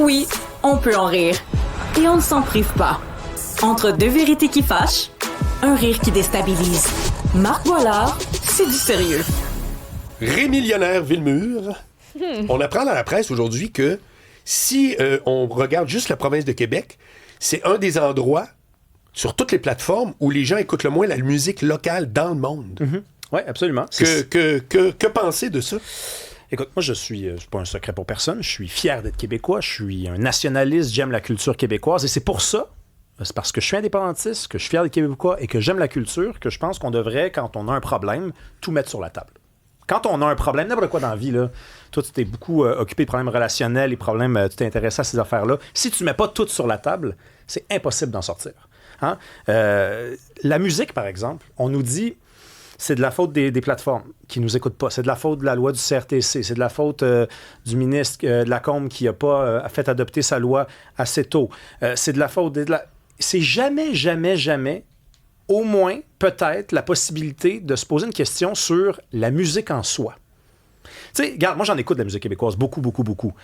Oui, on peut en rire. Et on ne s'en prive pas. Entre deux vérités qui fâchent, un rire qui déstabilise. Marc Boilard, c'est du sérieux. Rémi Lionnaire-Villemur, on apprend dans la presse aujourd'hui que si on regarde juste la province de Québec, c'est un des endroits sur toutes les plateformes où les gens écoutent le moins la musique locale dans le monde. Mm-hmm. Oui, absolument. Que penser de ça? Écoute, moi, je suis pas un secret pour personne. Je suis fier d'être québécois. Je suis un nationaliste. J'aime la culture québécoise. Et c'est pour ça, c'est parce que je suis indépendantiste, que je suis fier d'être québécois et que j'aime la culture, que je pense qu'on devrait, quand on a un problème, tout mettre sur la table. Quand on a un problème, n'importe quoi dans la vie, là, toi, tu t'es beaucoup occupé des problèmes relationnels, les problèmes, tu t'es intéressé à ces affaires-là. Si tu mets pas tout sur la table, c'est impossible d'en sortir. Hein? La musique, par exemple, on nous dit... C'est de la faute des plateformes qui ne nous écoutent pas. C'est de la faute de la loi du CRTC. C'est de la faute du ministre de la Combe qui n'a pas fait adopter sa loi assez tôt. C'est de la faute... C'est jamais, au moins, peut-être, la possibilité de se poser une question sur la musique en soi. Tu sais, regarde, moi, j'en écoute de la musique québécoise, beaucoup.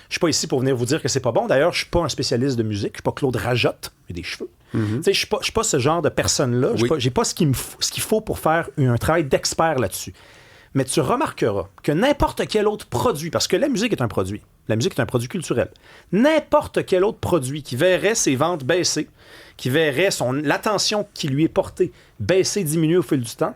Je suis pas ici pour venir vous dire que c'est pas bon. D'ailleurs, je suis pas un spécialiste de musique. Je suis pas Claude Rajotte, j'ai des cheveux. Mm-hmm. Tu sais, je suis pas ce genre de personne-là. Oui. J'ai pas ce qu'il faut pour faire un travail d'expert là-dessus. Mais tu remarqueras que n'importe quel autre produit, parce que la musique est un produit, la musique est un produit culturel, n'importe quel autre produit qui verrait ses ventes baisser, qui verrait l'attention qui lui est portée baisser, diminuer au fil du temps,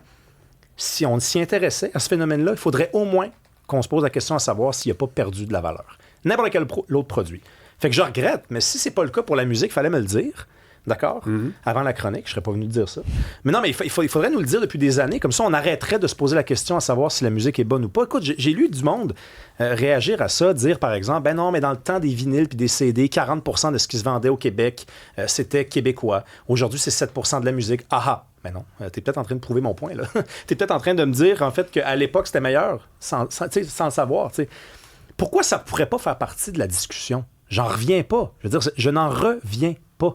si on s'y intéressait à ce phénomène-là, il faudrait au moins qu'on se pose la question à savoir s'il n'a pas perdu de la valeur. N'importe quel autre produit. Fait que je regrette, mais si c'est pas le cas pour la musique, il fallait me le dire. D'accord? Mm-hmm. Avant la chronique, je serais pas venu te dire ça. Mais non, mais il faudrait nous le dire depuis des années. Comme ça, on arrêterait de se poser la question à savoir si la musique est bonne ou pas. Écoute, j'ai lu du monde réagir à ça, dire par exemple, ben non, mais dans le temps des vinyles puis des CD, 40% de ce qui se vendait au Québec, c'était québécois. Aujourd'hui, c'est 7% de la musique. Ah! Ben non, t'es peut-être en train de prouver mon point, là. T'es peut-être en train de me dire, en fait, qu'à l'époque, c'était meilleur, sans le savoir, t'sais. Pourquoi ça pourrait pas faire partie de la discussion? J'en reviens pas. Je veux dire, je n'en reviens pas.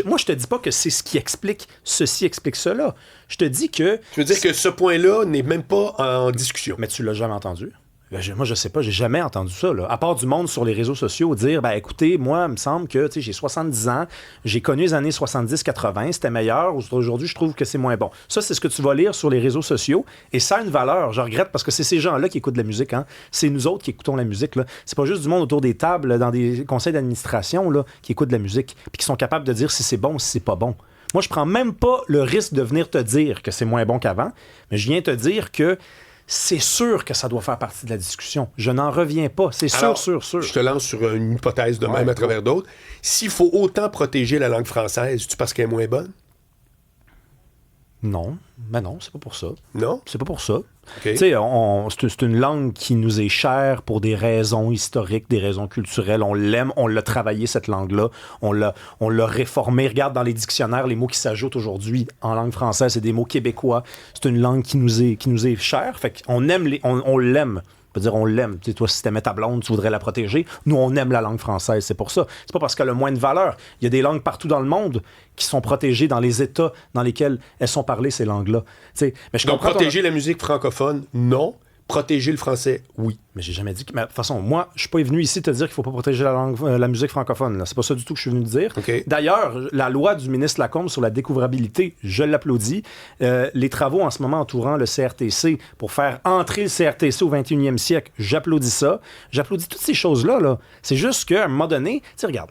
Moi, je te dis pas que c'est ce qui explique ceci, explique cela. Je te dis que... Je veux dire que ce point-là n'est même pas en discussion. Mais tu l'as jamais entendu? Moi, je sais pas, j'ai jamais entendu ça, là. À part du monde sur les réseaux sociaux dire, ben écoutez, moi, il me semble que, tu sais, j'ai 70 ans, j'ai connu les années 70-80, c'était meilleur, aujourd'hui, je trouve que c'est moins bon. Ça, c'est ce que tu vas lire sur les réseaux sociaux, et ça a une valeur. Je regrette parce que c'est ces gens-là qui écoutent de la musique, hein. C'est nous autres qui écoutons la musique, là. C'est pas juste du monde autour des tables, dans des conseils d'administration, là, qui écoutent de la musique, puis qui sont capables de dire si c'est bon ou si c'est pas bon. Moi, je prends même pas le risque de venir te dire que c'est moins bon qu'avant, mais je viens te dire que c'est sûr que ça doit faire partie de la discussion. Je n'en reviens pas. C'est sûr, Alors, sûr. Je te lance sur une hypothèse de même à travers d'autres. S'il faut autant protéger la langue française, tu penses qu'elle est moins bonne? Non. Ben non, c'est pas pour ça. Non? C'est pas pour ça. Okay. Tu sais, c'est une langue qui nous est chère pour des raisons historiques, des raisons culturelles. On l'aime, on l'a travaillé, cette langue-là. On l'a réformée. Regarde dans les dictionnaires, les mots qui s'ajoutent aujourd'hui en langue française, c'est des mots québécois. C'est une langue qui nous est chère. Fait qu'on aime on l'aime. Je veux dire, on l'aime. Tu sais, toi, si t'aimais ta blonde, tu voudrais la protéger. Nous, on aime la langue française, c'est pour ça. C'est pas parce qu'elle a moins de valeur. Il y a des langues partout dans le monde qui sont protégées dans les États dans lesquels elles sont parlées, ces langues-là. Tu sais, mais donc, protéger la musique francophone, non. Protéger le français, oui. Mais j'ai jamais dit que... Mais, de toute façon, moi, je suis pas venu ici te dire qu'il faut pas protéger la musique francophone. Là. C'est pas ça du tout que je suis venu te dire. Okay. D'ailleurs, la loi du ministre Lacombe sur la découvrabilité, je l'applaudis. Les travaux en ce moment entourant le CRTC pour faire entrer le CRTC au 21e siècle, j'applaudis ça. J'applaudis toutes ces choses-là. Là. C'est juste qu'à un moment donné... Tu sais, regarde.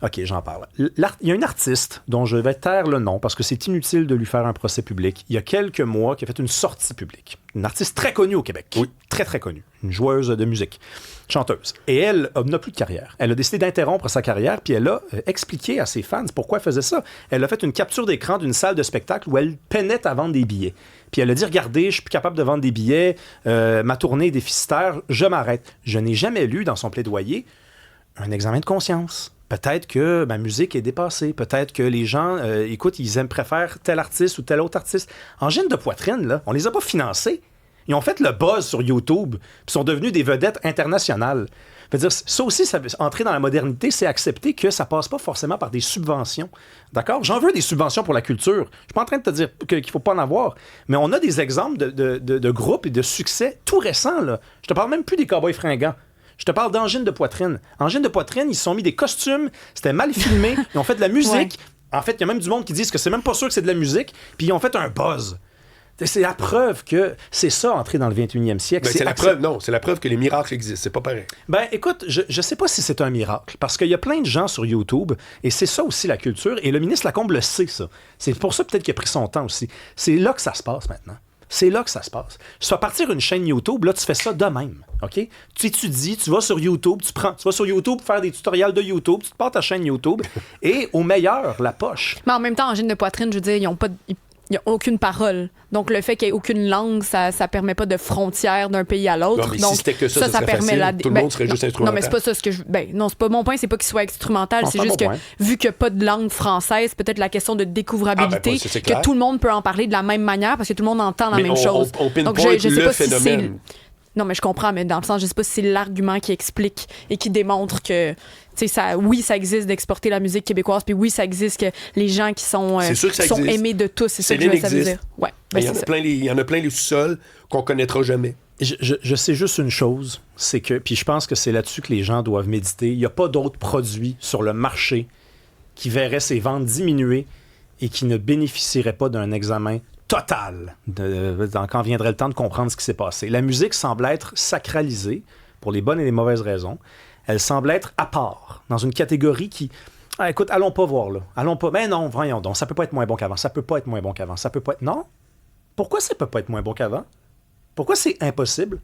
OK, j'en parle. Il y a une artiste dont je vais taire le nom parce que c'est inutile de lui faire un procès public. Il y a quelques mois, qui a fait une sortie publique. Une artiste très connue au Québec. Oui. Très, très connue. Une joueuse de musique. Chanteuse. Et elle n'a plus de carrière. Elle a décidé d'interrompre sa carrière, puis elle a expliqué à ses fans pourquoi elle faisait ça. Elle a fait une capture d'écran d'une salle de spectacle où elle peinait à vendre des billets. Puis elle a dit, regardez, je suis plus capable de vendre des billets, ma tournée est déficitaire, je m'arrête. Je n'ai jamais lu dans son plaidoyer un examen de conscience. Peut-être que ma musique est dépassée. Peut-être que les gens, écoute, préfèrent tel artiste ou tel autre artiste. En gêne de poitrine, là, on les a pas financés. Ils ont fait le buzz sur YouTube, puis sont devenus des vedettes internationales. Je veux dire, ça aussi, entrer dans la modernité, c'est accepter que ça passe pas forcément par des subventions. D'accord? J'en veux des subventions pour la culture. Je suis pas en train de te dire qu'il faut pas en avoir. Mais on a des exemples de groupes et de succès tout récents, là. Je te parle même plus des Cowboys fringants. Je te parle d'angine de poitrine. Angine de poitrine, ils se sont mis des costumes, c'était mal filmé, ils ont fait de la musique. Ouais. En fait, il y a même du monde qui disent que c'est même pas sûr que c'est de la musique, puis ils ont fait un buzz. C'est la preuve que c'est ça, entrer dans le 21e siècle. Ben, c'est la preuve, non, c'est la preuve que les miracles existent, c'est pas pareil. Ben, écoute, je sais pas si c'est un miracle, parce qu'il y a plein de gens sur YouTube, et c'est ça aussi la culture, et le ministre Lacombe le sait, ça. C'est pour ça peut-être qu'il a pris son temps aussi. C'est là que ça se passe maintenant. C'est là que ça se passe. Tu vas partir une chaîne YouTube, là, tu fais ça de même, OK? Tu étudies, tu vas sur YouTube, tu vas sur YouTube faire des tutoriels de YouTube, tu te pars ta chaîne YouTube, et au meilleur, la poche. Mais en même temps, angine de poitrine, je veux dire, ils n'ont pas... Il n'y a aucune parole. Donc, le fait qu'il n'y ait aucune langue, ça ne permet pas de frontière d'un pays à l'autre. Non, mais donc, si c'était que ça serait permet facile. Tout le monde serait juste instrumental. Non, mais c'est pas ça ce que je... non, c'est pas mon point, c'est pas qu'il soit instrumental. Non, c'est c'est juste pas que, mon point. vu qu'il n'y a pas de langue française, peut-être la question de découvrabilité, ça, c'est clair. que tout le monde peut en parler de la même manière parce que tout le monde entend la Mais même chose. on pinpoint Donc, je sais le pas si phénomène. non, mais je comprends, mais dans le sens, je sais pas si c'est l'argument qui explique et qui démontre que, tu sais, oui, ça existe d'exporter la musique québécoise, puis oui, ça existe que les gens qui sont, C'est sûr que ça sont existe. aimés de tous, c'est ça que ça veut existe. dire. Ouais, Mais il y c'est en a ça. plein il y en a plein les sous-sols qu'on connaîtra jamais. Je sais juste une chose, c'est que, puis je pense que c'est là-dessus que les gens doivent méditer, il n'y a pas d'autres produits sur le marché qui verraient ses ventes diminuer et qui ne bénéficieraient pas d'un examen total quand viendrait le temps de comprendre ce qui s'est passé. La musique semble être sacralisée pour les bonnes et les mauvaises raisons. Elle semble être à part, dans une catégorie qui... Ah, écoute, allons pas voir, là. Allons pas... Mais non, voyons donc, ça peut pas être moins bon qu'avant. Ça peut pas être moins bon qu'avant. Ça peut pas être... Non? Pourquoi ça peut pas être moins bon qu'avant? Pourquoi c'est impossible?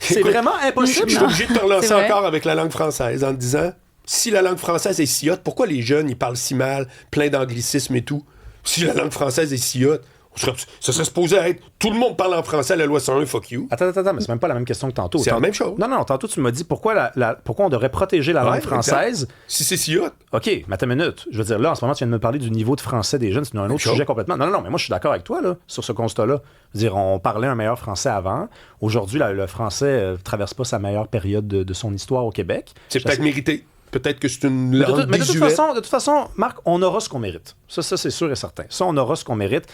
C'est Écoute, vraiment impossible? Je suis obligé de te relancer C'est vrai. encore avec la langue française en te disant, si la langue française est si haute, pourquoi les jeunes, ils parlent si mal, plein d'anglicismes et tout? Si la langue française est si haute, ça serait supposé être tout le monde parle en français à la loi 101, fuck you. Attends, mais c'est même pas la même question que tantôt. C'est la même chose. Non, tantôt, tu m'as dit pourquoi on devrait protéger la langue Ouais, française. exact. Si c'est si haute. OK, mais attends une minute. Je veux dire, là, en ce moment, tu viens de me parler du niveau de français des jeunes. C'est un autre Chose. sujet complètement. Non, mais moi, je suis d'accord avec toi, là, sur ce constat-là. Je veux dire, on parlait un meilleur français avant. Aujourd'hui, le français traverse pas sa meilleure période de son histoire au Québec. C'est peut-être mérité. Peut-être que c'est une Mais langue de visuelle. toute façon, Marc, on aura ce qu'on mérite. Ça, c'est sûr et certain. Ça, on aura ce qu'on mérite.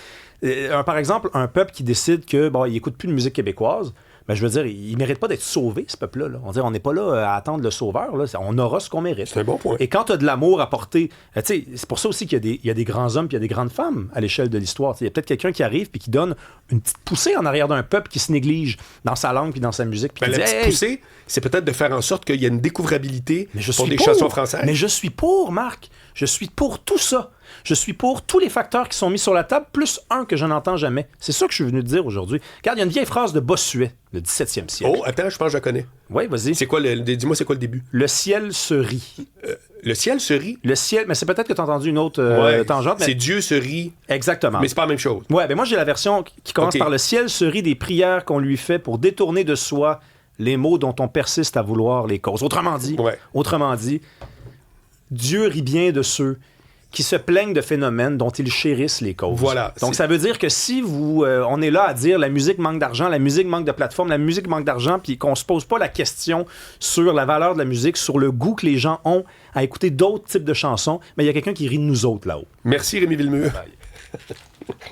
Par exemple, un peuple qui décide que il écoute plus de musique québécoise, ben, je veux dire, il mérite pas d'être sauvé, ce peuple-là. Là. On n'est pas là à attendre le sauveur. Là. On aura ce qu'on mérite. C'est un bon point. Et quand tu as de l'amour à porter, tu sais, c'est pour ça aussi qu'il y a des grands hommes et il y a des grandes femmes à l'échelle de l'histoire. Il y a peut-être quelqu'un qui arrive et qui donne une petite poussée en arrière d'un peuple qui se néglige dans sa langue puis dans sa musique. Puis Ben, qui la dit, petite hey, poussée, c'est peut-être de faire en sorte qu'il y ait une découvrabilité mais je pour suis des chansons françaises. Mais je suis pour, Marc. Je suis pour tout ça. Je suis pour tous les facteurs qui sont mis sur la table, plus un que je n'entends jamais. C'est ça que je suis venu te dire aujourd'hui. Regarde, il y a une vieille phrase de Bossuet, le 17e siècle. Oh, attends, je pense que je la connais. Oui, vas-y. C'est quoi dis-moi, c'est quoi le début? Le ciel se rit. Le ciel se rit. Le ciel, mais c'est peut-être que tu as entendu une autre tangente. Mais... C'est Dieu se rit, Exactement. mais c'est pas la même chose. Ouais, ben moi j'ai la version qui commence Ok. par le ciel se rit des prières qu'on lui fait pour détourner de soi les mots dont on persiste à vouloir les causes. Autrement dit, Dieu rit bien de ceux qui se plaignent de phénomènes dont ils chérissent les causes. Voilà. Donc ça veut dire que si on est là à dire la musique manque d'argent, la musique manque de plateforme, la musique manque d'argent, puis qu'on se pose pas la question sur la valeur de la musique, sur le goût que les gens ont à écouter d'autres types de chansons, mais il y a quelqu'un qui rit de nous autres là-haut. Merci Rémi Villemur. Bye.